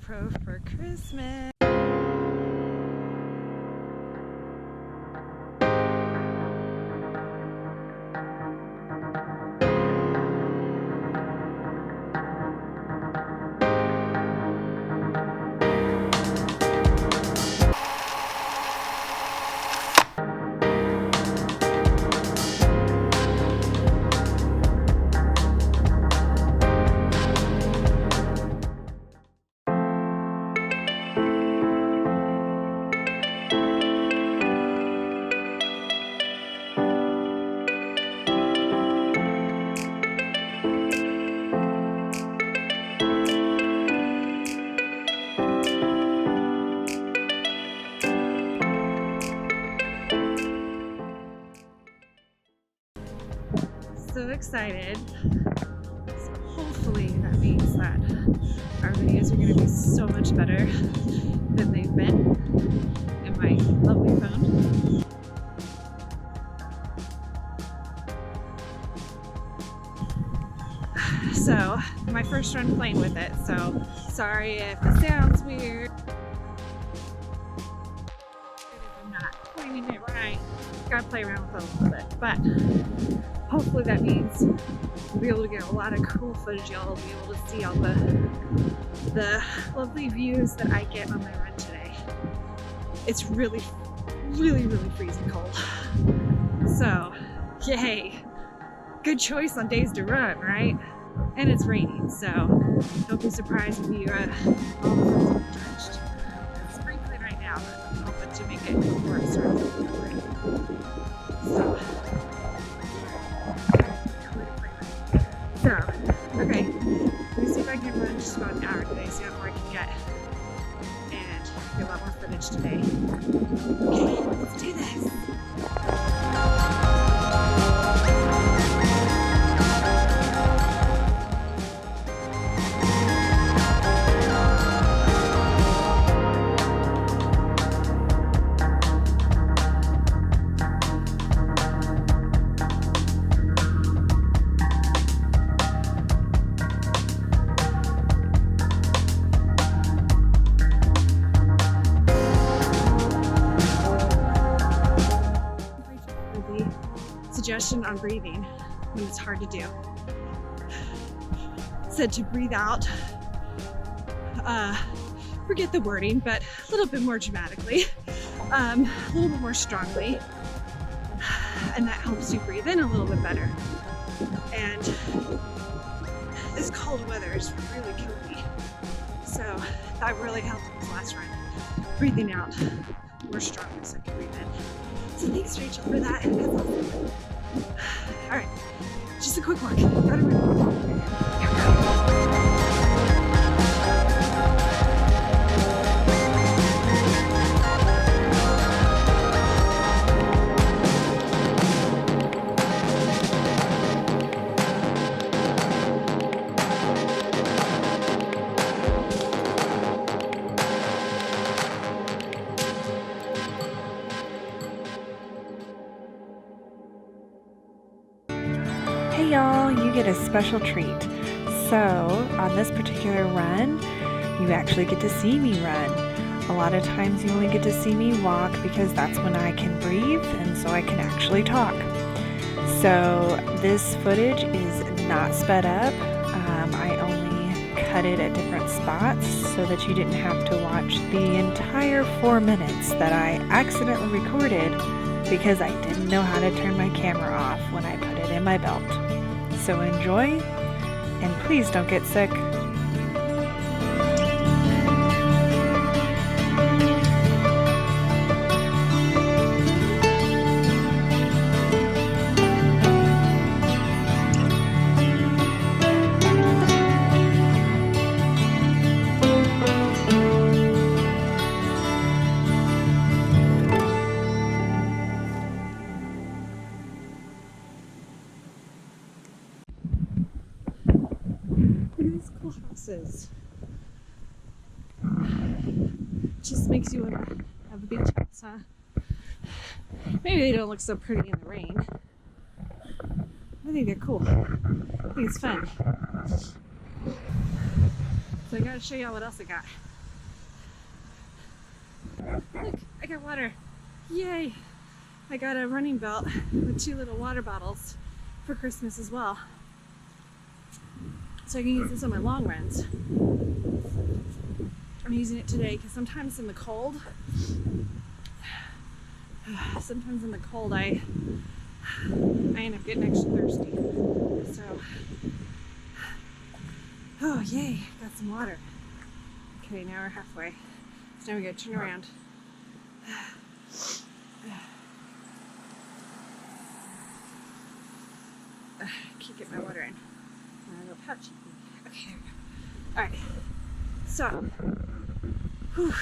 GoPro for Christmas. So excited. So hopefully that means that our videos are going to be so much better than they've been in my lovely phone. So my first run playing with it, so sorry if it sounds weird. I'm not pointing it right. Gotta play around with it a little bit, but hopefully that means we'll be able to get a lot of cool footage. Y'all will be able to see all the lovely views that I get on my run today. It's really freezing cold. So, yay! Good choice on days to run, right? And it's raining, so don't be surprised if you all the drenched. It's sprinkling right now, but I'm hoping to make it before it starts to rain. So. Okay, let me see if I can run just about an hour today, see how far I can get, and get a lot more footage today. Okay, let's do this. Suggestion on breathing when it's hard to do. Said to breathe out, forget the wording, but a little bit more dramatically, a little bit more strongly, and that helps you breathe in a little bit better. And this cold weather has really killed me, so that really helped in this last run. Breathing out more strongly so I can breathe in. So thanks, Rachel, for that. That's awesome. All right, just a quick walk. Gotta run. Here we go. Hey y'all, you get a special treat. So on this particular run, you actually get to see me run. A lot of times you only get to see me walk because that's when I can breathe and so I can actually talk. So this footage is not sped up. I only cut it at different spots so that you didn't have to watch the entire 4 minutes that I accidentally recorded because I didn't know how to turn my camera off when I put it in my belt. So enjoy, and please don't get sick. These cool houses just makes you want to have a beach house, huh? Maybe they don't look so pretty in the rain. I think they're cool. I think it's fun. So I gotta show y'all what else I got. I got water. Yay! I got a running belt with 2 little water bottles for Christmas as well. So I can use this on my long runs. I'm using it today because sometimes in the cold, I end up getting extra thirsty. So, oh yay, got some water. Okay, now we're halfway. So now we gotta turn around. Can't get my water in. My little pouchy thing. Okay, there we go. Alright, so, whew.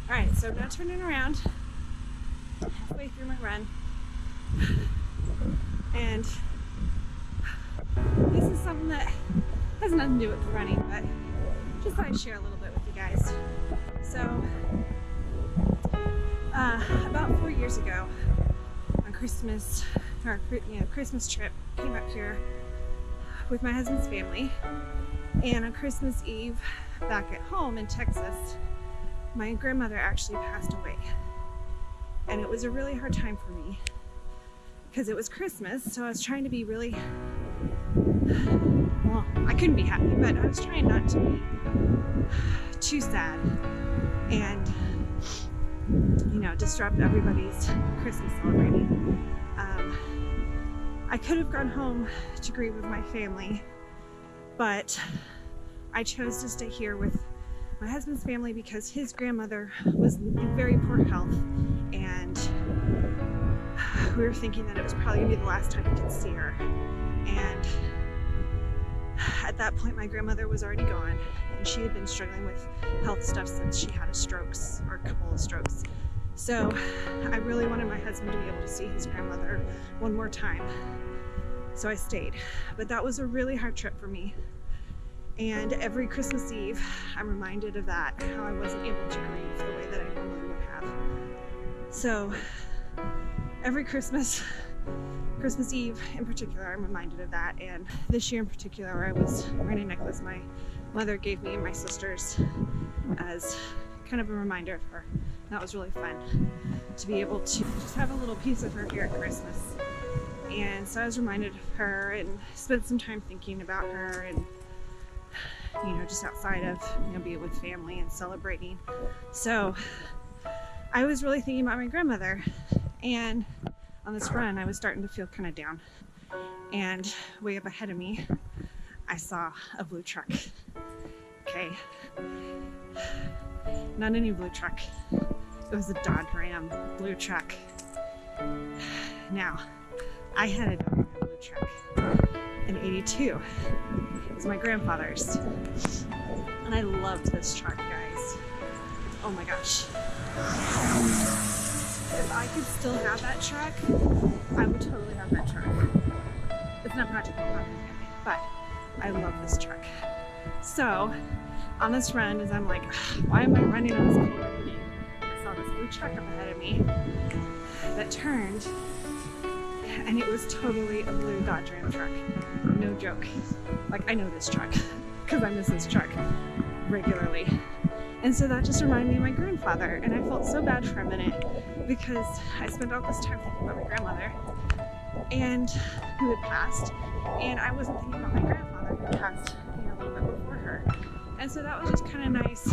Alright, so I'm now turning around, halfway through my run, and this is something that has nothing to do with running, but just thought I'd share a little bit with you guys. So, about 4 years ago, on Christmas, Christmas trip, came up here with my husband's family, and on Christmas Eve, back at home in Texas, my grandmother actually passed away. And it was a really hard time for me because it was Christmas, so I was trying to be really, well, I couldn't be happy, but I was trying not to be too sad and, disrupt everybody's Christmas celebrating. I could have gone home to grieve with my family, but I chose to stay here with my husband's family because his grandmother was in very poor health, and we were thinking that it was probably gonna be the last time we could see her. And at that point, my grandmother was already gone, and she had been struggling with health stuff since she had a couple of strokes. So I really wanted my husband to be able to see his grandmother one more time. So I stayed. But that was a really hard trip for me. And every Christmas Eve, I'm reminded of that, how I wasn't able to grieve the way that I normally would have. So every Christmas Eve in particular, I'm reminded of that. And this year in particular, I was wearing a necklace my mother gave me and my sisters as kind of a reminder of her. That was really fun to be able to just have a little piece of her here at Christmas. And so I was reminded of her and spent some time thinking about her and, just outside of, being with family and celebrating. So I was really thinking about my grandmother, and on this run, I was starting to feel kind of down. And way up ahead of me, I saw a blue truck. Okay. Not any blue truck. It was a Dodge Ram blue truck. Now, I had a Dodge Ram blue truck in '82. It was my grandfather's. And I loved this truck, guys. Oh my gosh. If I could still have that truck, I would totally have that truck. It's not practical, but I love this truck. So, on this run, as I'm like, why am I running on this cold morning? I saw this blue truck up ahead of me that turned, and it was totally a blue Dodge Ram truck. No joke. Like, I know this truck because I miss this truck regularly. And so that just reminded me of my grandfather, and I felt so bad for a minute because I spent all this time thinking about my grandmother and who had passed, and I wasn't thinking about my grandfather who passed a little bit before her. And so that was just kind of nice.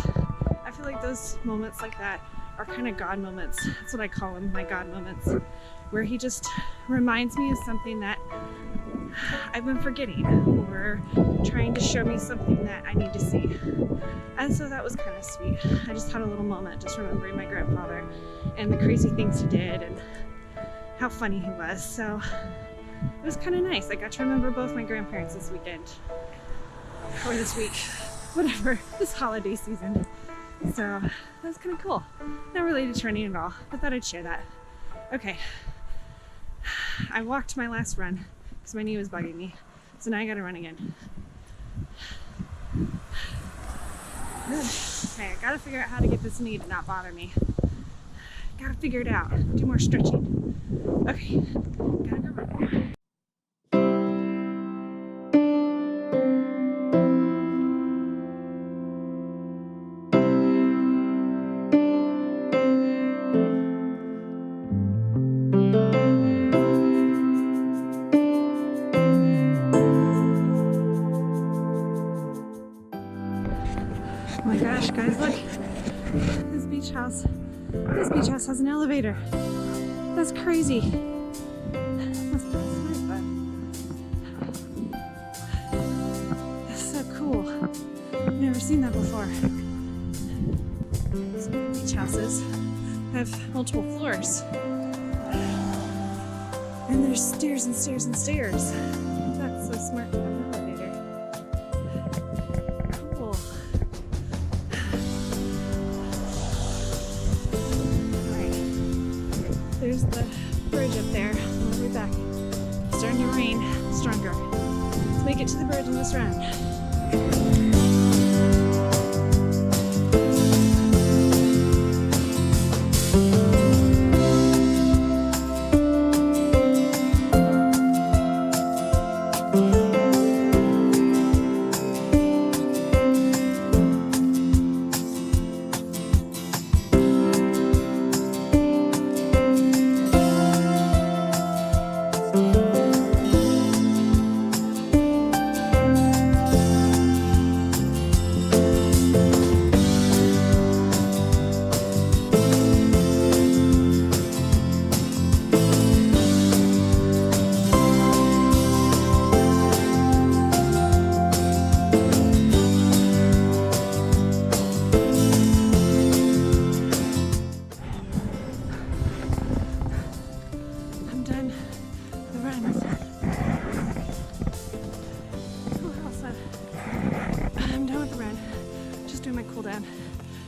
I feel like those moments like that are kind of God moments. That's what I call them, my God moments, where he just reminds me of something that I've been forgetting or trying to show me something that I need to see. And so that was kind of sweet. I just had a little moment just remembering my grandfather and the crazy things he did and how funny he was. So it was kind of nice. I got to remember both my grandparents this weekend, or this week, whatever, this holiday season. So that was kind of cool. Not related to running at all, but thought I'd share that. Okay, I walked my last run because my knee was bugging me. So now I gotta run again. Okay, I gotta figure out how to get this knee to not bother me. Gotta figure it out. Do more stretching. Okay, gotta go run. gosh, guys, look. This beach house has an elevator. That's crazy. Must be nice, but that's so cool. I've never seen that before. Some beach houses have multiple floors. And there's stairs and stairs and stairs. That's so smart to have an elevator. Cool. Alright. There's the bridge up there. On the way back. It's starting to rain stronger. Let's make it to the bridge in this round.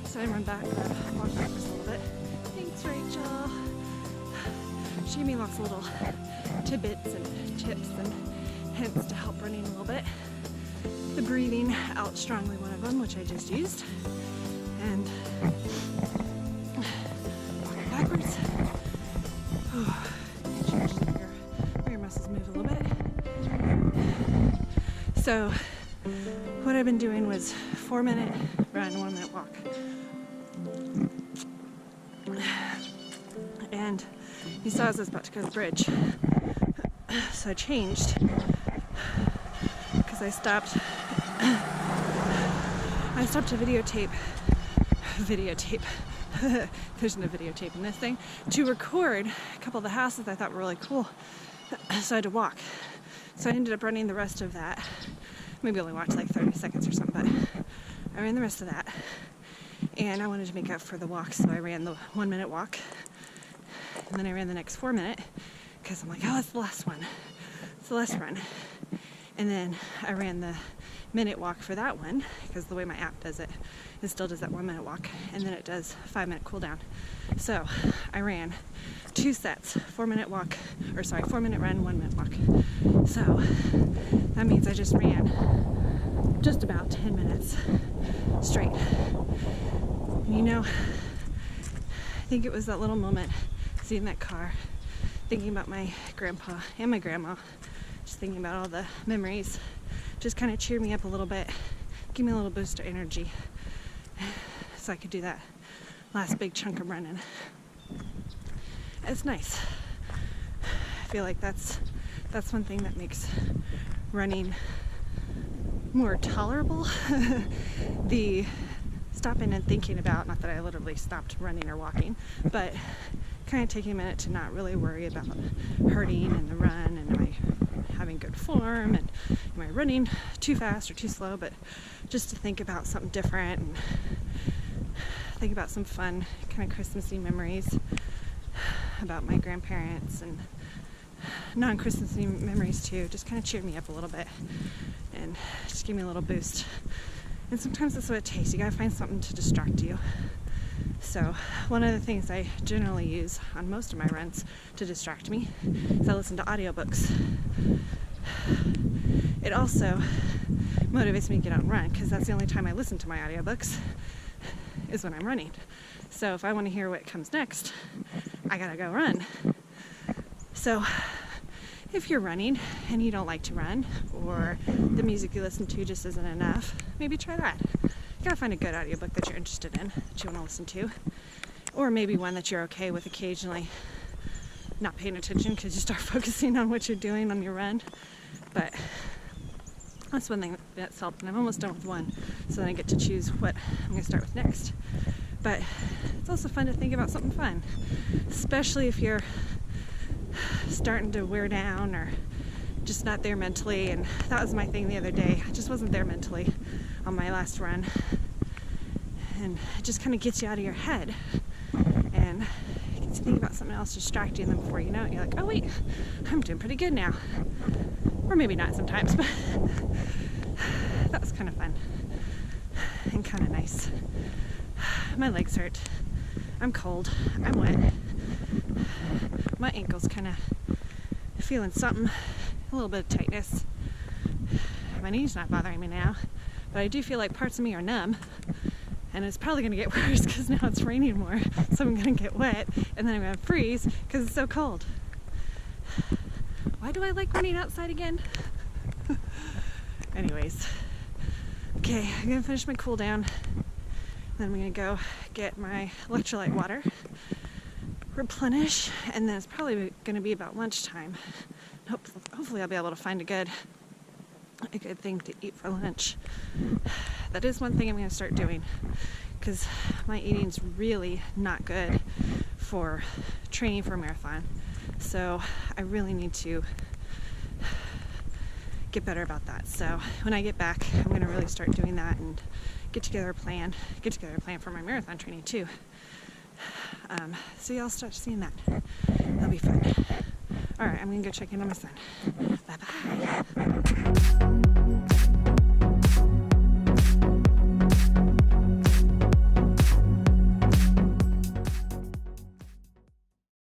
So I run back, walk backwards a little bit. Thanks, Rachel. She gave me lots of little tidbits and tips and hints to help running a little bit. The breathing out strongly, one of them, which I just used. And walking backwards. It changes your muscles move a little bit. So what I've been doing was 4-minute run, 1-minute walk. And you saw as I was about to go to the bridge. So I changed because I stopped to videotape. There's no videotape in this thing. To record a couple of the houses I thought were really cool. So I had to walk. So I ended up running the rest of that. Maybe only walked like 30 seconds or something, but I ran the rest of that. And I wanted to make up for the walk, so I ran the 1-minute walk. And then I ran the next 4-minute because I'm like, oh, it's the last one. It's the last run. And then I ran the minute walk for that one because the way my app does it, it still does that 1-minute walk. And then it does 5-minute cool down. So I ran 2 sets, 4-minute walk, 4-minute run, 1-minute walk. So that means I just ran just about 10 minutes straight. And you know, I think it was that little moment, seeing that car, thinking about my grandpa and my grandma, just thinking about all the memories, just kind of cheered me up a little bit, give me a little boost of energy so I could do that last big chunk of running. It's nice. I feel like that's one thing that makes running more tolerable. The stopping and thinking about, not that I literally stopped running or walking, but kind of taking a minute to not really worry about hurting in the run, and am I having good form, and am I running too fast or too slow, but just to think about something different and think about some fun kind of Christmassy memories about my grandparents and non-Christmassy memories too. Just kind of cheered me up a little bit and just gave me a little boost. And sometimes that's what it takes. You gotta find something to distract you. So one of the things I generally use on most of my runs to distract me is I listen to audiobooks. It also motivates me to get out and run because that's the only time I listen to my audiobooks is when I'm running. So if I want to hear what comes next, I gotta go run. So if you're running and you don't like to run, or the music you listen to just isn't enough, maybe try that. You gotta find a good audiobook that you're interested in, that you want to listen to, or maybe one that you're okay with occasionally not paying attention because you start focusing on what you're doing on your run. But That's one thing that's helped, and I'm almost done with one, so then I get to choose what I'm going to start with next. But it's also fun to think about something fun, especially if you're starting to wear down or just not there mentally. And that was my thing the other day. I just wasn't there mentally on my last run, and it just kind of gets you out of your head and you get to think about something else, distract you, and then before you know it, you're like, oh wait, I'm doing pretty good now. Or maybe not sometimes, but that was kind of fun and kind of nice. My legs hurt. I'm cold. I'm wet. My ankle's kind of feeling something, a little bit of tightness. My knee's not bothering me now, but I do feel like parts of me are numb, and it's probably going to get worse because now it's raining more, so I'm going to get wet, and then I'm going to freeze because it's so cold. Why do I like running outside again? Anyways, okay, I'm gonna finish my cool down. Then I'm gonna go get my electrolyte water, replenish, and then it's probably gonna be about lunchtime. Hopefully I'll be able to find a good thing to eat for lunch. That is one thing I'm gonna start doing, because my eating's really not good for training for a marathon. So I really need to get better about that. So when I get back, I'm going to really start doing that and get together a plan for my marathon training too. So y'all start seeing that. That'll be fun. All right, I'm going to go check in on my son. Bye-bye.